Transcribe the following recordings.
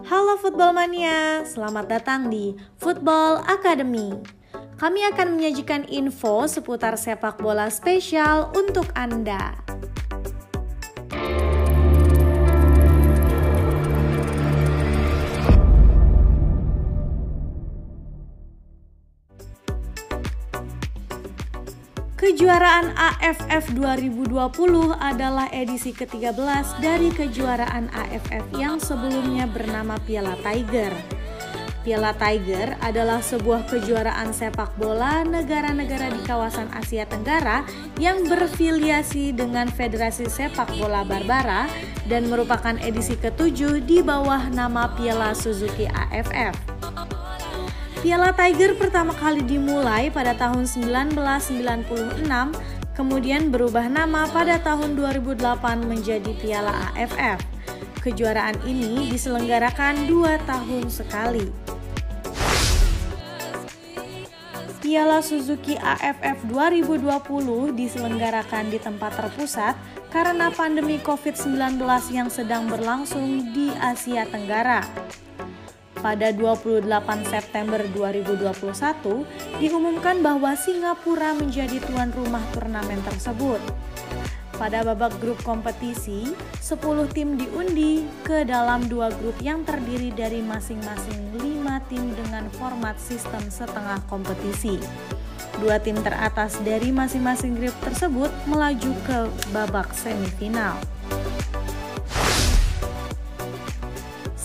Halo Football Mania, selamat datang di Football Academy. Kami akan menyajikan info seputar sepak bola spesial untuk Anda. Kejuaraan AFF 2020 adalah edisi ke-13 dari kejuaraan AFF yang sebelumnya bernama Piala Tiger. Piala Tiger adalah sebuah kejuaraan sepak bola negara-negara di kawasan Asia Tenggara yang berfiliasi dengan Federasi Sepak Bola Barbara dan merupakan edisi ke-7 di bawah nama Piala Suzuki AFF. Piala Tiger pertama kali dimulai pada tahun 1996, kemudian berubah nama pada tahun 2008 menjadi Piala AFF. Kejuaraan ini diselenggarakan 2 tahun sekali. Piala Suzuki AFF 2020 diselenggarakan di tempat terpusat karena pandemi COVID-19 yang sedang berlangsung di Asia Tenggara. Pada 28 September 2021, diumumkan bahwa Singapura menjadi tuan rumah turnamen tersebut. Pada babak grup kompetisi, 10 tim diundi ke dalam 2 grup yang terdiri dari masing-masing 5 tim dengan format sistem setengah kompetisi. 2 tim teratas dari masing-masing grup tersebut melaju ke babak semifinal.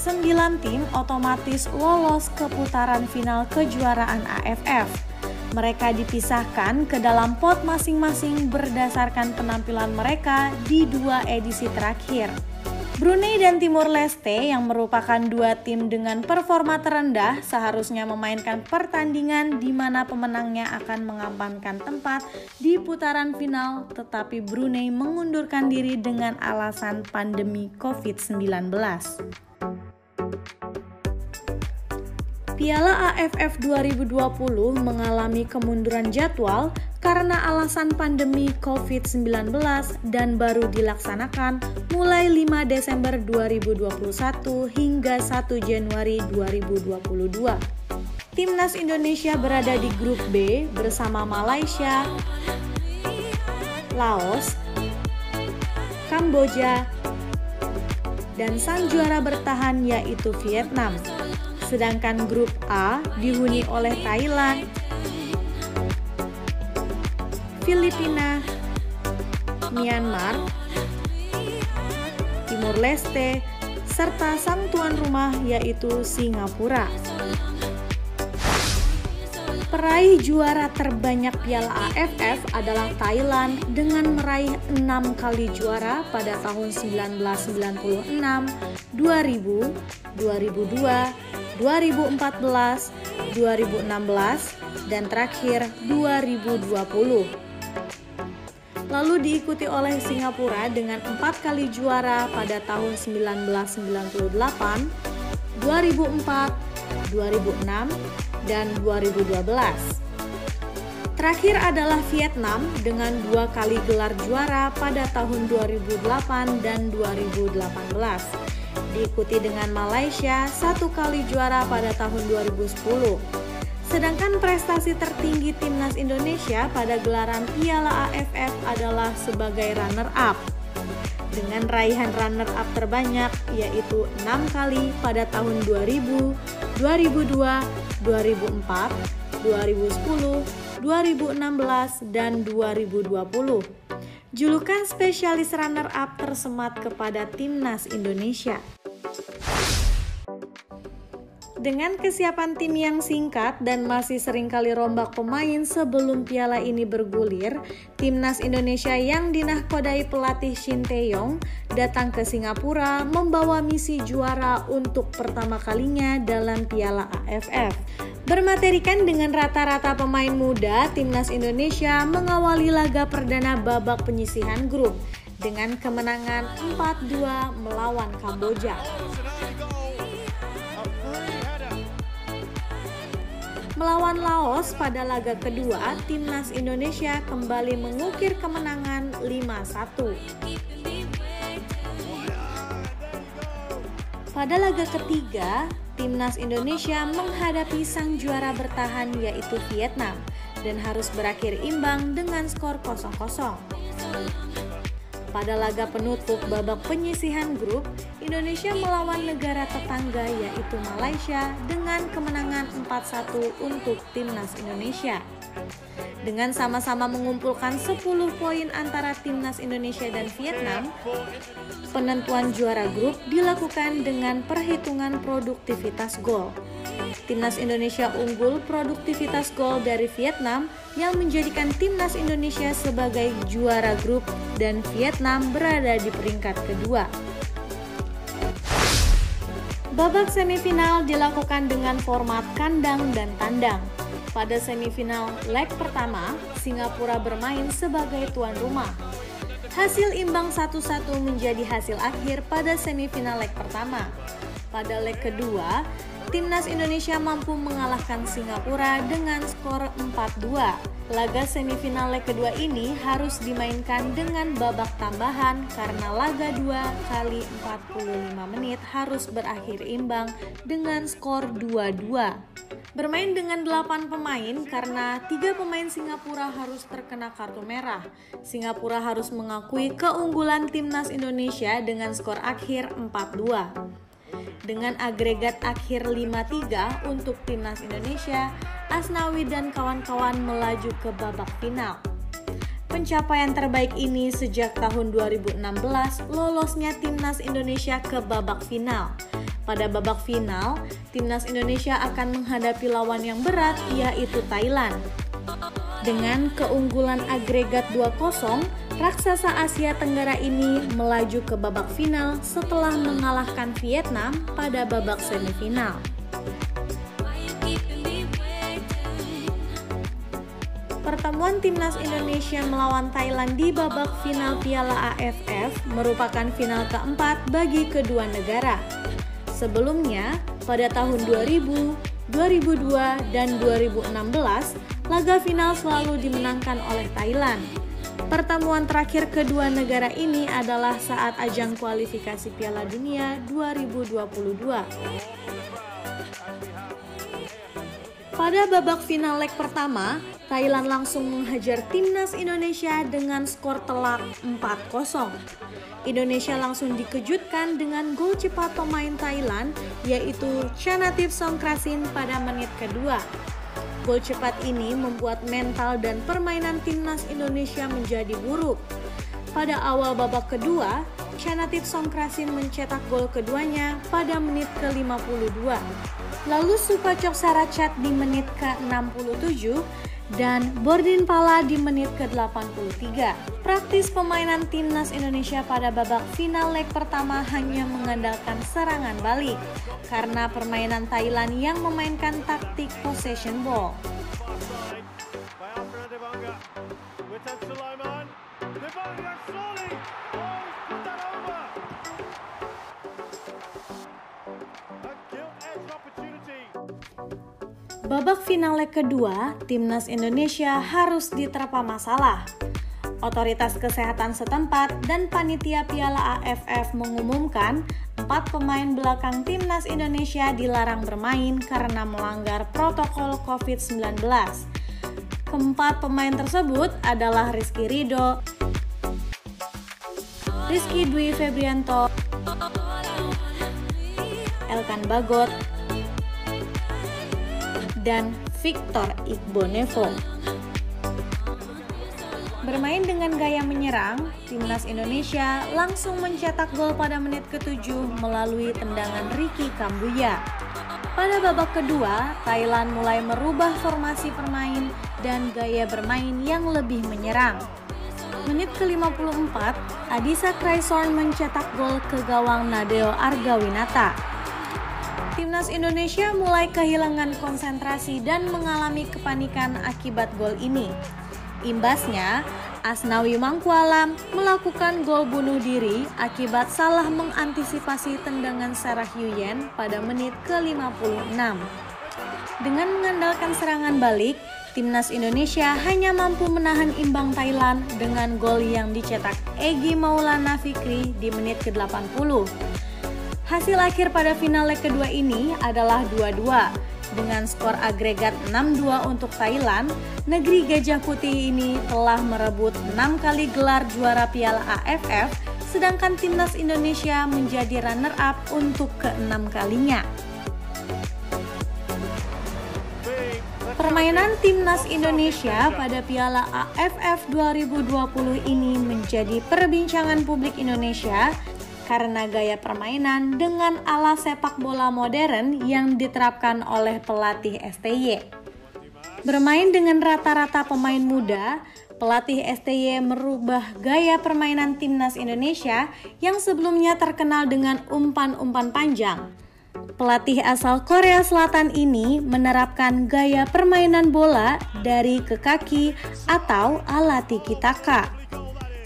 9 tim otomatis lolos ke putaran final kejuaraan AFF. Mereka dipisahkan ke dalam pot masing-masing berdasarkan penampilan mereka di 2 edisi terakhir. Brunei dan Timor Leste yang merupakan 2 tim dengan performa terendah seharusnya memainkan pertandingan di mana pemenangnya akan mengamankan tempat di putaran final, tetapi Brunei mengundurkan diri dengan alasan pandemi COVID-19. Piala AFF 2020 mengalami kemunduran jadwal karena alasan pandemi COVID-19 dan baru dilaksanakan mulai 5 Desember 2021 hingga 1 Januari 2022. Timnas Indonesia berada di grup B bersama Malaysia, Laos, Kamboja, dan sang juara bertahan yaitu Vietnam. Sedangkan grup A dihuni oleh Thailand, Filipina, Myanmar, Timor Leste, serta sang tuan rumah yaitu Singapura. Peraih juara terbanyak Piala AFF adalah Thailand dengan meraih 6 kali juara pada tahun 1996, 2000, 2002, 2014, 2016, dan terakhir 2020. Lalu diikuti oleh Singapura dengan 4 kali juara pada tahun 1998, 2004, 2006, dan 2012. Terakhir adalah Vietnam dengan 2 kali gelar juara pada tahun 2008 dan 2018. Diikuti dengan Malaysia 1 kali juara pada tahun 2010. Sedangkan prestasi tertinggi Timnas Indonesia pada gelaran Piala AFF adalah sebagai runner-up. Dengan raihan runner-up terbanyak yaitu 6 kali pada tahun 2000, 2002, 2004, 2010, 2016, dan 2020. Julukan spesialis runner-up tersemat kepada Timnas Indonesia. Dengan kesiapan tim yang singkat dan masih seringkali rombak pemain sebelum piala ini bergulir, Timnas Indonesia yang dinahkodai pelatih Shin Tae-yong datang ke Singapura membawa misi juara untuk pertama kalinya dalam Piala AFF. Bermaterikan dengan rata-rata pemain muda, Timnas Indonesia mengawali laga perdana babak penyisihan grup dengan kemenangan 4-2 melawan Kamboja. Melawan Laos pada laga kedua, Timnas Indonesia kembali mengukir kemenangan 5-1. Pada laga ketiga, timnas Indonesia menghadapi sang juara bertahan yaitu Vietnam dan harus berakhir imbang dengan skor 0-0. Pada laga penutup babak penyisihan grup, Indonesia melawan negara tetangga yaitu Malaysia dengan kemenangan 4-1 untuk timnas Indonesia. Dengan sama-sama mengumpulkan 10 poin antara timnas Indonesia dan Vietnam, penentuan juara grup dilakukan dengan perhitungan produktivitas gol. Timnas Indonesia unggul produktivitas gol dari Vietnam yang menjadikan timnas Indonesia sebagai juara grup dan Vietnam berada di peringkat kedua. Babak semifinal dilakukan dengan format kandang dan tandang. Pada semifinal leg pertama, Singapura bermain sebagai tuan rumah. Hasil imbang 1-1 menjadi hasil akhir pada semifinal leg pertama. Pada leg kedua, timnas Indonesia mampu mengalahkan Singapura dengan skor 4-2. Laga semifinal leg kedua ini harus dimainkan dengan babak tambahan karena laga 2 kali 45 menit harus berakhir imbang dengan skor 2-2. Bermain dengan 8 pemain karena 3 pemain Singapura harus terkena kartu merah. Singapura harus mengakui keunggulan timnas Indonesia dengan skor akhir 4-2. Dengan agregat akhir 5-3 untuk timnas Indonesia, Asnawi dan kawan-kawan melaju ke babak final. Pencapaian terbaik ini sejak tahun 2016 lolosnya timnas Indonesia ke babak final. Pada babak final, timnas Indonesia akan menghadapi lawan yang berat yaitu Thailand. Dengan keunggulan agregat 2-0, raksasa Asia Tenggara ini melaju ke babak final setelah mengalahkan Vietnam pada babak semifinal. Pertemuan timnas Indonesia melawan Thailand di babak final Piala AFF merupakan final keempat bagi kedua negara. Sebelumnya, pada tahun 2000, 2002, dan 2016, laga final selalu dimenangkan oleh Thailand. Pertemuan terakhir kedua negara ini adalah saat ajang kualifikasi Piala Dunia 2022. Pada babak final leg pertama, Thailand langsung menghajar timnas Indonesia dengan skor telak 4-0. Indonesia langsung dikejutkan dengan gol cepat pemain Thailand yaitu Chanathip Songkrasin pada menit kedua. Gol cepat ini membuat mental dan permainan timnas Indonesia menjadi buruk. Pada awal babak kedua, Chanathip Songkrasin mencetak gol keduanya pada menit ke-52. Lalu Supachok Saracat di menit ke-67 dan Bordin Pala di menit ke-83. Praktis pemainan timnas Indonesia pada babak final leg pertama hanya mengandalkan serangan balik karena permainan Thailand yang memainkan taktik possession ball. Babak final leg kedua, timnas Indonesia harus diterpa masalah. Otoritas kesehatan setempat dan panitia Piala AFF mengumumkan 4 pemain belakang timnas Indonesia dilarang bermain karena melanggar protokol COVID-19. Keempat pemain tersebut adalah Rizky Ridho, Rizky Dwi Febrianto, Elkan Bagot, dan Victor Igbonevo. Bermain dengan gaya menyerang, timnas Indonesia langsung mencetak gol pada menit ke-7 melalui tendangan Ricky Kambuya. Pada babak kedua, Thailand mulai merubah formasi permain dan gaya bermain yang lebih menyerang. Menit ke-54, Adisa Kraesorn mencetak gol ke gawang Nadeo Argawinata. Timnas Indonesia mulai kehilangan konsentrasi dan mengalami kepanikan akibat gol ini. Imbasnya, Asnawi Mangkualam melakukan gol bunuh diri akibat salah mengantisipasi tendangan Sarah Hyuyen pada menit ke-56. Dengan mengandalkan serangan balik, timnas Indonesia hanya mampu menahan imbang Thailand dengan gol yang dicetak Egy Maulana Fikri di menit ke-80. Hasil akhir pada final leg kedua ini adalah 2-2. Dengan skor agregat 6-2 untuk Thailand, negeri Gajah Putih ini telah merebut 6 kali gelar juara Piala AFF, sedangkan timnas Indonesia menjadi runner-up untuk ke-6 kalinya. Permainan timnas Indonesia pada Piala AFF 2020 ini menjadi perbincangan publik Indonesia karena gaya permainan dengan ala sepak bola modern yang diterapkan oleh pelatih STY. Bermain dengan rata-rata pemain muda, pelatih STY merubah gaya permainan timnas Indonesia yang sebelumnya terkenal dengan umpan-umpan panjang. Pelatih asal Korea Selatan ini menerapkan gaya permainan bola dari ke kaki atau ala tiki-taka.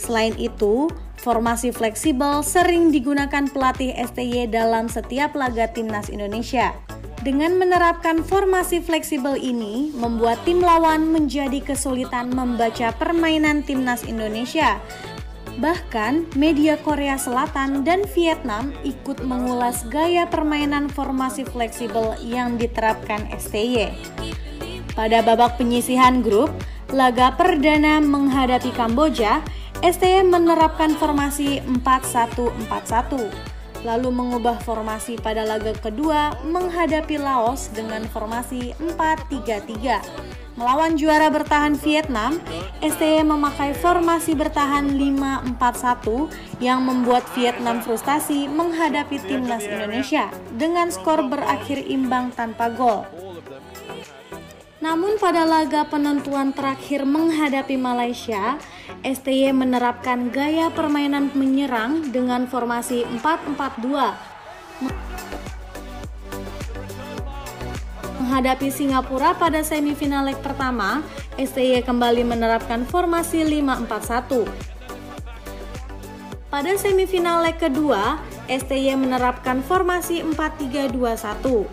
Selain itu, formasi fleksibel sering digunakan pelatih STY dalam setiap laga timnas Indonesia. Dengan menerapkan formasi fleksibel ini, membuat tim lawan menjadi kesulitan membaca permainan timnas Indonesia. Bahkan, media Korea Selatan dan Vietnam ikut mengulas gaya permainan formasi fleksibel yang diterapkan STY. Pada babak penyisihan grup, laga perdana menghadapi Kamboja, STY menerapkan formasi 4-1-4-1, lalu mengubah formasi pada laga kedua menghadapi Laos dengan formasi 4-3-3. Melawan juara bertahan Vietnam, STY memakai formasi bertahan 5-4-1 yang membuat Vietnam frustasi menghadapi timnas Indonesia dengan skor berakhir imbang tanpa gol. Namun pada laga penentuan terakhir menghadapi Malaysia, STY menerapkan gaya permainan menyerang dengan formasi 4-4-2. Menghadapi Singapura pada semifinal leg pertama, STY kembali menerapkan formasi 5-4-1. Pada semifinal leg kedua, STY menerapkan formasi 4-3-2-1.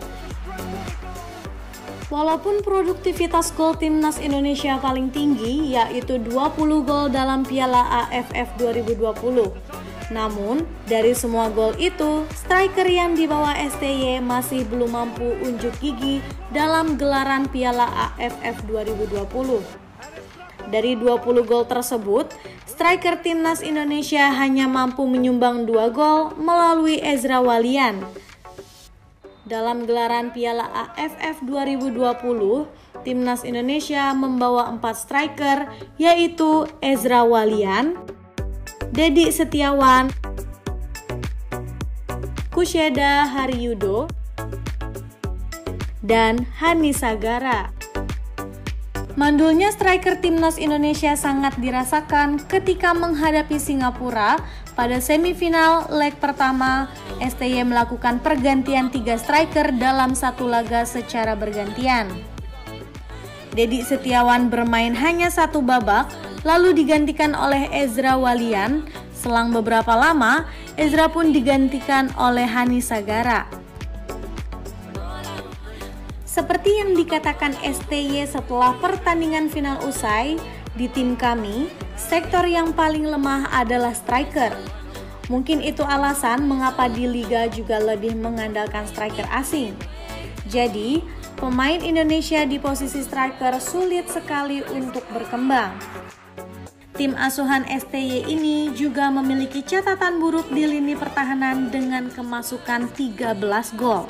Walaupun produktivitas gol timnas Indonesia paling tinggi, yaitu 20 gol dalam Piala AFF 2020. Namun, dari semua gol itu, striker yang dibawa STY masih belum mampu unjuk gigi dalam gelaran Piala AFF 2020. Dari 20 gol tersebut, striker timnas Indonesia hanya mampu menyumbang 2 gol melalui Ezra Walian. Dalam gelaran Piala AFF 2020, timnas Indonesia membawa 4 striker, yaitu Ezra Walian, Dedi Setiawan, Kusheda Haryudo, dan Hani Sagara. Mandulnya striker timnas Indonesia sangat dirasakan ketika menghadapi Singapura pada semifinal leg pertama. STY melakukan pergantian 3 striker dalam satu laga secara bergantian. Dedi Setiawan bermain hanya 1 babak, lalu digantikan oleh Ezra Walian. Selang beberapa lama, Ezra pun digantikan oleh Hani Sagara. Seperti yang dikatakan STY setelah pertandingan final usai, di tim kami, sektor yang paling lemah adalah striker. Mungkin itu alasan mengapa di Liga juga lebih mengandalkan striker asing. Jadi, pemain Indonesia di posisi striker sulit sekali untuk berkembang. Tim asuhan STY ini juga memiliki catatan buruk di lini pertahanan dengan kemasukan 13 gol.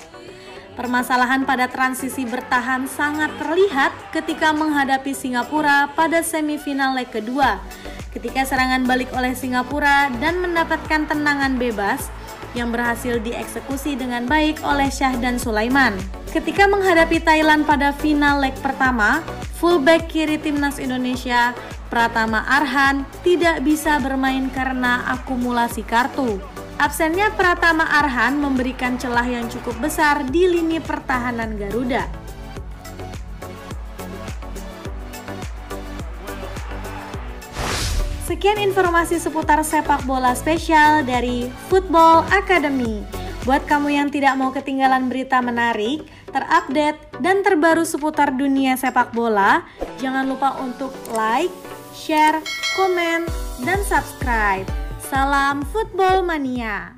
Permasalahan pada transisi bertahan sangat terlihat ketika menghadapi Singapura pada semifinal leg kedua, ketika serangan balik oleh Singapura dan mendapatkan tendangan bebas yang berhasil dieksekusi dengan baik oleh Syahdan Sulaiman. Ketika menghadapi Thailand pada final leg pertama, fullback kiri timnas Indonesia, Pratama Arhan, tidak bisa bermain karena akumulasi kartu. Absennya Pratama Arhan memberikan celah yang cukup besar di lini pertahanan Garuda. Sekian informasi seputar sepak bola spesial dari Football Academy. Buat kamu yang tidak mau ketinggalan berita menarik, terupdate, dan terbaru seputar dunia sepak bola, jangan lupa untuk like, share, komen, dan subscribe. Salam Football Mania!